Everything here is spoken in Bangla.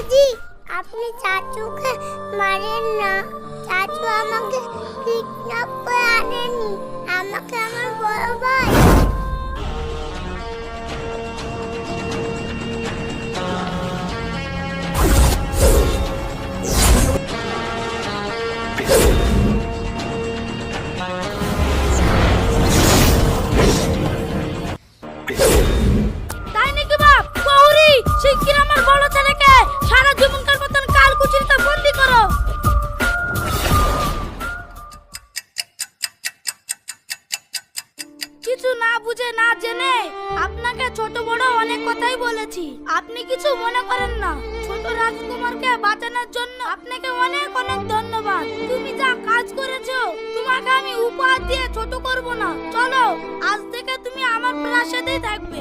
বাবাজি, আপনি চাচুকে মারেন না। চাচু আমাকে কিডন্যাপ করে আনেনি, আমাকে আমার বড় ভাই। তাই নাকি বাপ? গৌরী, শিগগির আমার বড় ছেলেকে সারা জীবনকার মতন কালকুচিতে বন্দি করো। কিছু না বুঝে না জেনে আপনাকে ছোট বড় অনেক কথাই বলেছি, আপনি কিছু মনে করেন না। ছোট রাজকুমারকে বাঁচানোর জন্য আপনাকে অনেক অনেক ধন্যবাদ। তুমি যা কাজ করেছো তোমাকে আমি উপহার দিয়ে ছোট করব না। চলো, আজ থেকে তুমি আমার প্রাসাদেই থাকবে।